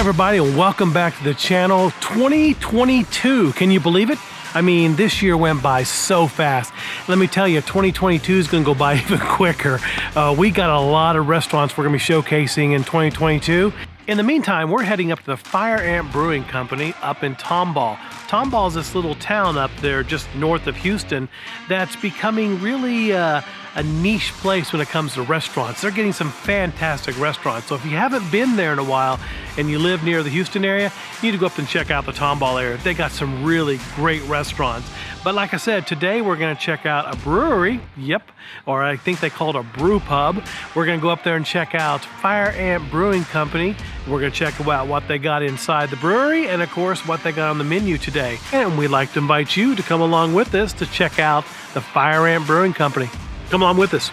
everybody, and welcome back to the channel. 2022, can you believe it? I mean, this year went by so fast. Let me tell you, 2022 is gonna go by even quicker. We got a lot of restaurants we're gonna be showcasing in 2022. In the meantime, we're heading up to the Firant Brewing Company up in Tomball. Tomball is this little town up there just north of Houston that's becoming really a niche place when it comes to restaurants. They're getting some fantastic restaurants. So if you haven't been there in a while and you live near the Houston area, you need to go up and check out the Tomball area. They got some really great restaurants. But like I said, today we're gonna check out a brewery, yep, or I think they call it a brew pub. We're gonna go up there and check out Firant Brewing Company. We're gonna check out what they got inside the brewery and of course what they got on the menu today. And we'd like to invite you to come along with us to check out the Firant Brewing Company. Come on with us.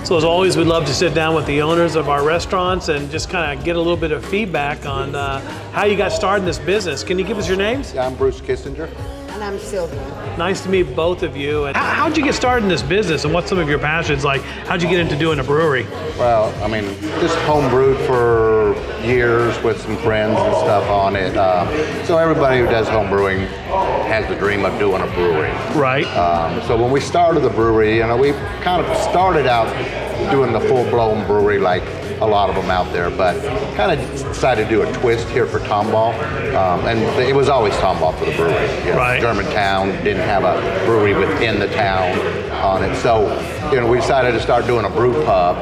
So as always, we'd love to sit down with the owners of our restaurants and just kind of get a little bit of feedback on how you got started in this business. Can you give us your names? Yeah, I'm Bruce Kissinger. And I'm Sylvia. Nice to meet both of you. And how'd you get started in this business and what's some of your passions? Like, how'd you get into doing a brewery? Well, I mean, just home brewed for years with some friends and stuff on it. So everybody who does home brewing has the dream of doing a brewery. Right. So when we started the brewery, you know, we kind of started out doing the full-blown brewery like a lot of them out there, but kind of decided to do a twist here for Tomball. And it was always Tomball for the brewery. You know, right. Germantown didn't have a brewery within the town on it. So, you know, we decided to start doing a brew pub,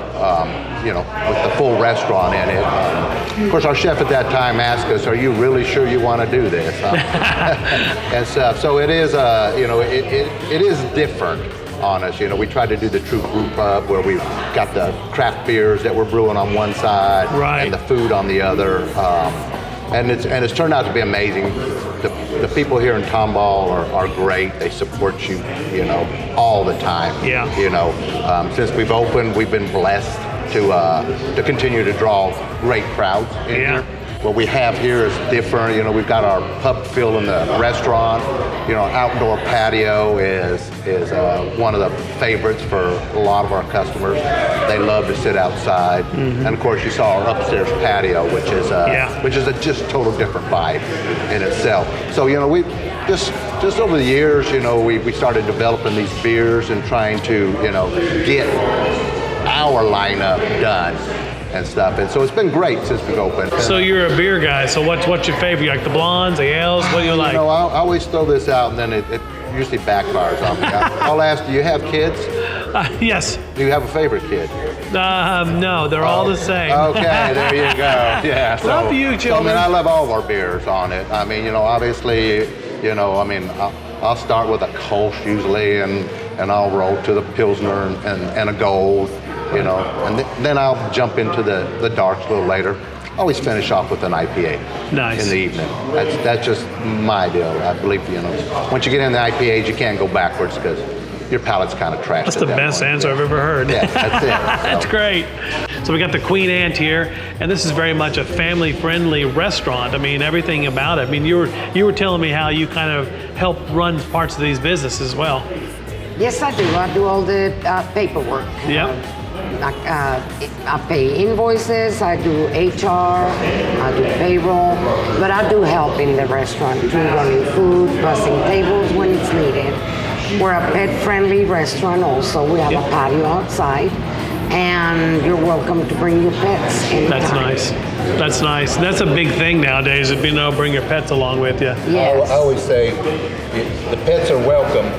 you know, with the full restaurant in it. Of course, our chef at that time asked us, "Are you really sure you want to do this?" And stuff. So it is, you know, it is different on us. You know, we tried to do the true brew pub where we've got the craft beers that we're brewing on one side, right, and the food on the other. And it's turned out to be amazing. The people here in Tomball are great. They support you, you know, all the time. Yeah. You know, since we've opened, we've been blessed to continue to draw great crowds in here. What we have here is different. You know, we've got our pub feel in the restaurant. You know, outdoor patio is one of the favorites for a lot of our customers. They love to sit outside. Mm-hmm. And of course, you saw our upstairs patio, which is a just total different vibe in itself. So, you know, we just over the years, you know, we started developing these beers and trying to, you know, get our lineup done and stuff, and so it's been great since we've opened. So you're a beer guy. So what's your favorite? You like the blondes, the ales? What do you like? You know, I always throw this out, and then it usually backfires on me. I'll ask, do you have kids? Yes. Do you have a favorite kid? No, they're all the same. Okay, there you go. Yeah. So, love you, children. So, I mean, I love all of our beers on it. I mean, you know, obviously, you know, I mean, I'll start with a Kolsch usually, and I'll roll to the Pilsner and a Gold. You know, and then I'll jump into the darks a little later. Always finish off with an IPA. Nice. In the evening. That's just my deal. I believe, you know, once you get in the IPAs, you can't go backwards because your palate's kind of trashed. That's the best answer I've ever heard. Yeah, that's it. That's great. So we got the Queen Ant here, and this is very much a family-friendly restaurant. I mean, everything about it. I mean, you were telling me how you kind of help run parts of these businesses as well. Yes, I do. I do all the paperwork. Yep. I pay invoices, I do HR, I do payroll, but I do help in the restaurant too, running food, bussing tables when it's needed. We're a pet-friendly restaurant also. We have a patio outside, and you're welcome to bring your pets anytime. That's nice. That's nice. That's a big thing nowadays, is being able to bring your pets along with you. Yes. I always say the pets are welcome.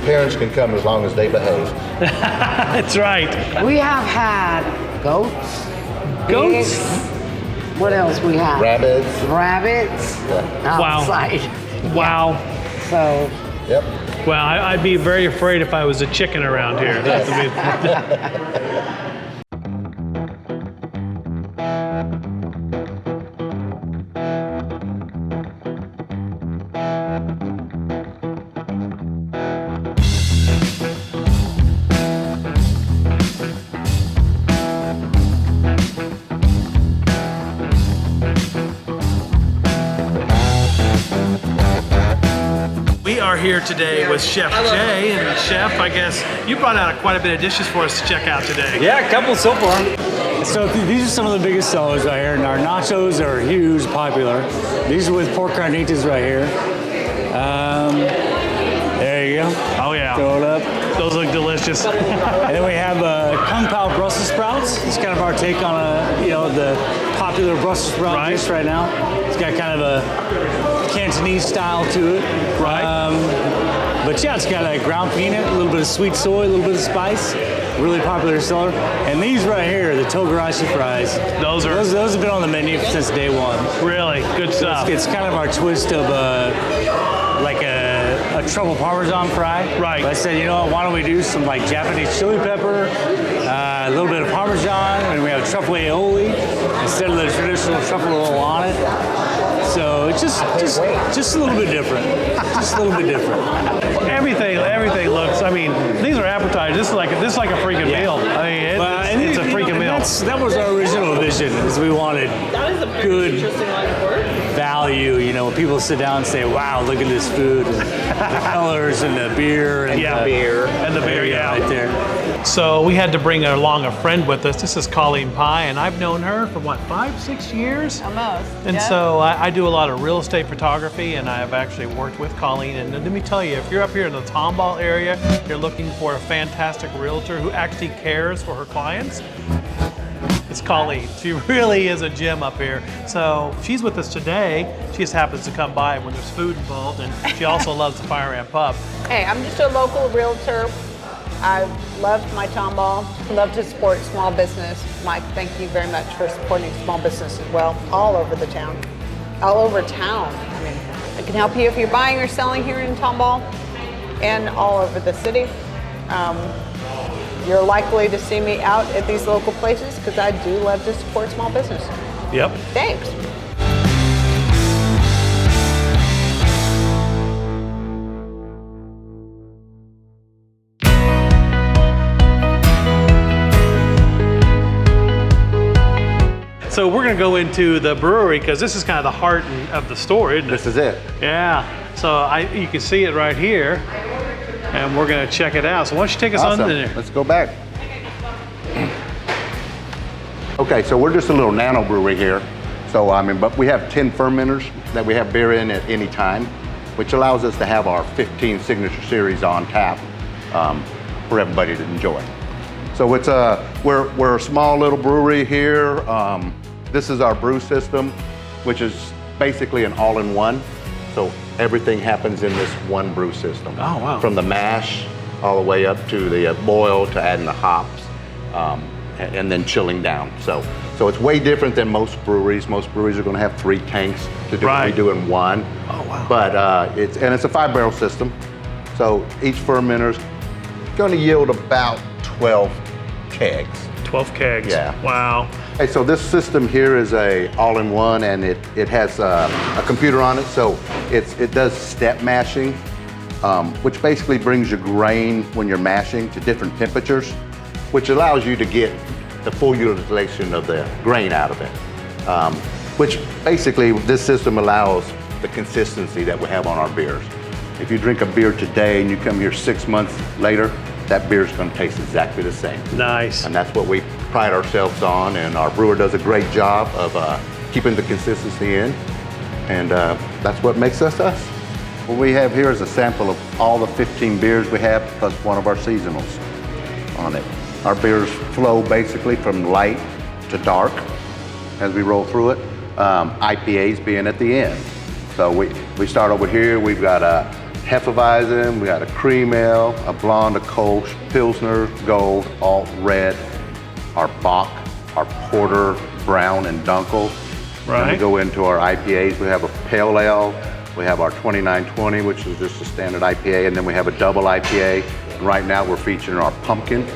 Parents can come as long as they behave. That's right. We have had goats. Goats? Pigs. What else we have? Rabbits. Outside. Wow. Yeah. So. Yep. Well, I'd be very afraid if I was a chicken around here. are here today with Chef Jay, and Chef, I guess you brought out quite a bit of dishes for us to check out today. Yeah, a couple so far. So these are some of the biggest sellers right here, and our nachos are huge, popular. These are with pork carnitas right here. There you go. Oh yeah. Throw it up. Those look delicious. And then we have Kung Pao Brussels sprouts. It's kind of our take on the popular Brussels sprout dish right now. It's got kind of a Cantonese style to it. But yeah, it's got a ground peanut, a little bit of sweet soy, a little bit of spice. Really popular seller. And these right here, the togarashi fries. Those have been on the menu since day one. Really good stuff. It's kind of our twist of like a truffle parmesan fry. Right. But I said, you know what, why don't we do some like Japanese chili pepper, a little bit of parmesan, and we have truffle aioli instead of the traditional truffle oil on it. So it's just a little bit different. Just a little bit different. Everything looks. I mean, these are appetizers. This is like a freaking meal. I mean, it's a freaking meal. That was our original vision. Is we wanted good value. You know, when people sit down and say, "Wow, look at this food, and the colors and the beer and the beer right there." So we had to bring along a friend with us. This is Colleen Pye, and I've known her for what, 5-6 years? Almost. And so I do a lot of real estate photography, and I've actually worked with Colleen. And let me tell you, if you're up here in the Tomball area, you're looking for a fantastic realtor who actually cares for her clients, it's Colleen. She really is a gem up here. So she's with us today. She just happens to come by when there's food involved, and she also loves the Fireant Pub. Hey, I'm just a local realtor. I loved my Tomball. Love to support small business. Mike, thank you very much for supporting small business as well, all over the town. All over town. I mean, I can help you if you're buying or selling here in Tomball and all over the city. You're likely to see me out at these local places because I do love to support small business. Yep. Thanks. So we're gonna go into the brewery because this is kind of the heart of the store, isn't it? This is it. Yeah. So you can see it right here, and we're gonna check it out. So why don't you take us on in there? Let's go back. Okay, so we're just a little nano brewery here. So but we have 10 fermenters that we have beer in at any time, which allows us to have our 15 signature series on tap for everybody to enjoy. So it's we're a small little brewery here. This is our brew system, which is basically an all-in-one. So everything happens in this one brew system. Oh, wow. From the mash all the way up to the boil to adding the hops, and then chilling down. So it's way different than most breweries. Most breweries are going to have 3 tanks to do what we do in one. Oh, wow. But it's a 5-barrel system. So each fermenter's going to yield about 12 kegs. 12 kegs. Yeah. Wow. Okay, so this system here is a all-in-one, and it has a computer on it. So it does step mashing, which basically brings your grain when you're mashing to different temperatures, which allows you to get the full utilization of the grain out of it. Which basically this system allows the consistency that we have on our beers. If you drink a beer today and you come here 6 months later, that beer's going to taste exactly the same. Nice. And that's what we pride ourselves on, and our brewer does a great job of keeping the consistency in, and that's what makes us us. What we have here is a sample of all the 15 beers we have, plus one of our seasonals on it. Our beers flow basically from light to dark as we roll through it, IPAs being at the end. So we start over here, we've got a Hefeweizen, we got a cream ale, a blonde, a Kolsch, Pilsner, Gold, Alt, Red, our Bock, our Porter, Brown, and Dunkel. Right. Then we go into our IPAs. We have a Pale Ale, we have our 2920, which is just a standard IPA, and then we have a double IPA. And right now we're featuring our Pumpkin,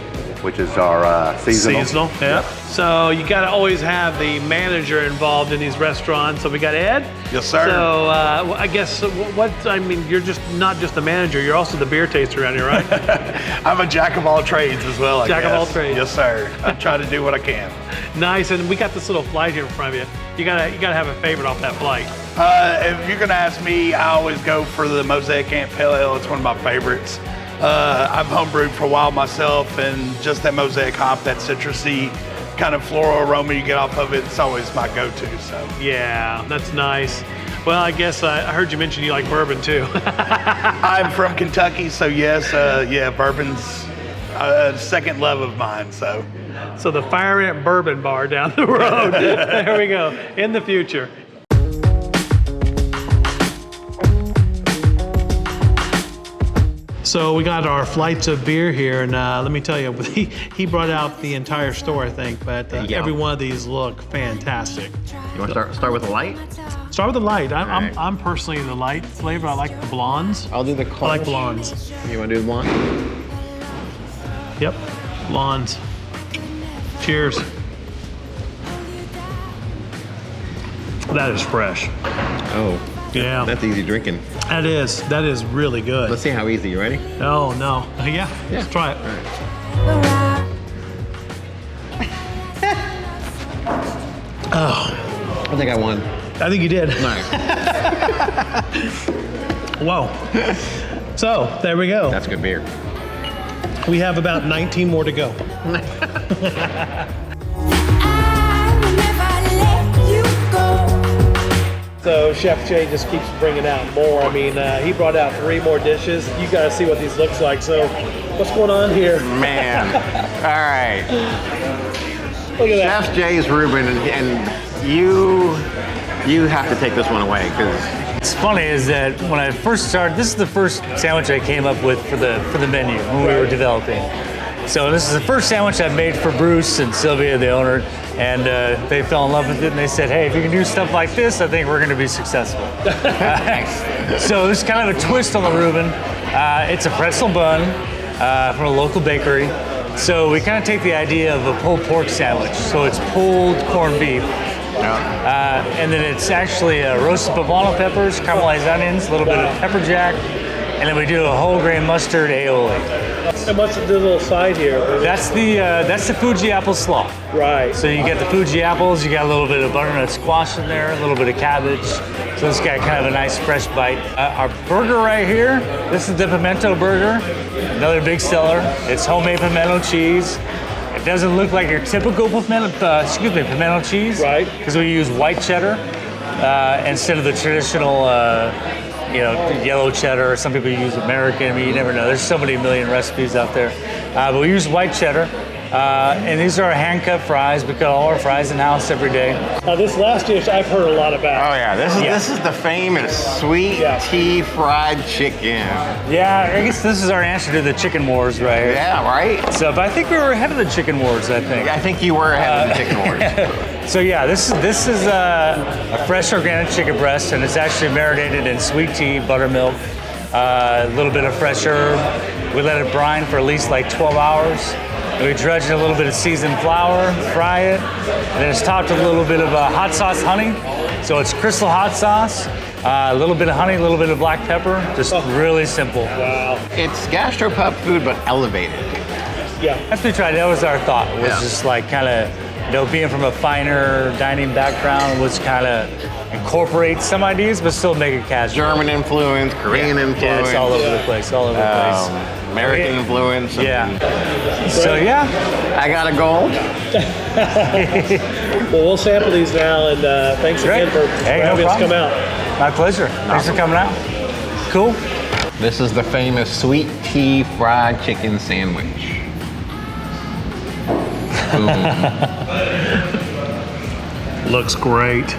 which is our seasonal. Seasonal, yeah. So you got to always have the manager involved in these restaurants. So we got Ed. Yes, sir. So I guess you're just not just the manager, you're also the beer taster around here, right? I'm a jack of all trades as well, I guess. Jack of all trades. Yes, sir. I try to do what I can. Nice, and we got this little flight here in front of you. You gotta have a favorite off that flight. If you're gonna ask me, I always go for the Mosaic Ant Pale Ale. It's one of my favorites. I've homebrewed for a while myself, and just that Mosaic hop, that citrusy kind of floral aroma you get off of it, it's always my go-to. So Yeah, that's nice. Well, I guess I heard you mention you like bourbon too. I'm from Kentucky, so yes, yeah, bourbon's a second love of mine. So So the Firant Bourbon Bar down the road. There we go, in the future. So we got our flights of beer here, and let me tell you, he brought out the entire store, I think, but every one of these look fantastic. You want to start with the light? Start with the light. right. I'm personally the light flavor. I like the blondes. I'll do the I Kolsch. like blondes. You want to do the blonde? Yep, blondes. Cheers. That is fresh. Oh, Yeah, that's easy drinking. that is really good. Let's see how easy. You ready? Oh no, yeah, let's try it. I think I won. I think you did. Nice. Whoa. So there we go. That's good beer. We have about 19 more to go. So Chef Jay just keeps bringing out more. I mean, he brought out 3 more dishes. You gotta see what these looks like. So what's going on here? Man. All right. Look at that. Chef Jay's Reuben, and you have to take this one away because What's funny is that when I first started, this is the first sandwich I came up with for the menu when we were developing. So this is the first sandwich I made for Bruce and Sylvia, the owner, and they fell in love with it. And they said, "Hey, if you can do stuff like this, I think we're going to be successful." So this is kind of a twist on the Reuben. It's a pretzel bun from a local bakery. So we kind of take the idea of a pulled pork sandwich. So it's pulled corned beef. And then it's actually roasted poblano peppers, caramelized onions, a little bit of pepper jack, and then we do a whole grain mustard aioli. And what's the little side here? That's the Fuji apple slaw. Right. So you get the Fuji apples, you got a little bit of butternut squash in there, a little bit of cabbage. So it's got kind of a nice fresh bite. Our burger right here, this is the Pimento Burger, another big seller. It's homemade pimento cheese. It doesn't look like your typical pimento cheese. Right. Because we use white cheddar instead of the traditional, yellow cheddar. Some people use American. I mean, you never know. There's so many million recipes out there. But we use white cheddar. And these are our hand-cut fries. We cut all our fries in-house every day. Now this last dish I've heard a lot about. oh yeah, this is the famous sweet tea fried chicken. Yeah, I guess this is our answer to the chicken wars right here. Yeah, right. So, but I think we were ahead of the chicken wars, I think. I think you were ahead of the chicken wars. So yeah, this is a fresh organic chicken breast, and it's actually marinated in sweet tea, buttermilk, a little bit of fresh herb. We let it brine for at least like 12 hours. We dredge in a little bit of seasoned flour, fry it, and then it's topped with a little bit of hot sauce honey. So it's crystal hot sauce, a little bit of honey, a little bit of black pepper, just really simple. Wow. It's gastropub food, but elevated. Yeah. After we tried it, that was our thought. It was just like kind of, being from a finer dining background was kind of incorporate some ideas, but still make it casual. German influence, Korean influence. Yeah, it's all over the place, all over the place. American influence. Yeah. So yeah. I got a gold. Well, we'll sample these now, and thanks again for having us come out. My pleasure. Thanks for coming out. Cool. This is the famous sweet tea fried chicken sandwich. Looks great.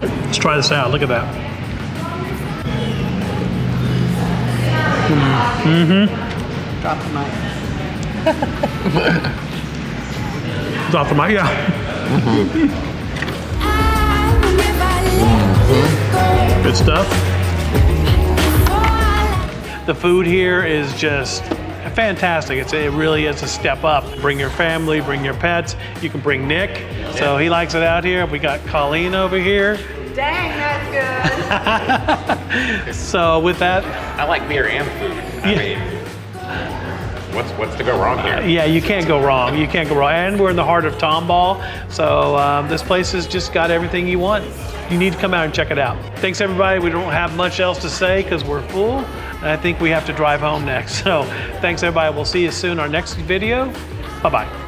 Let's try this out. Look at that. Drop the mic. Drop the mic, yeah. Good stuff. The food here is just fantastic. It really is a step up. Bring your family, bring your pets. You can bring Nick, so he likes it out here. We got Colleen over here. Dang, that's good. So with that, I like beer and food. I mean, what's to go wrong here? yeah, you can't go wrong. You can't go wrong. And we're in the heart of Tomball, so this place has just got everything you want. you need to come out and check it out. Thanks everybody. We don't have much else to say because we're full. And I think we have to drive home next. So thanks everybody. We'll see you soon. Our next video. Bye-bye.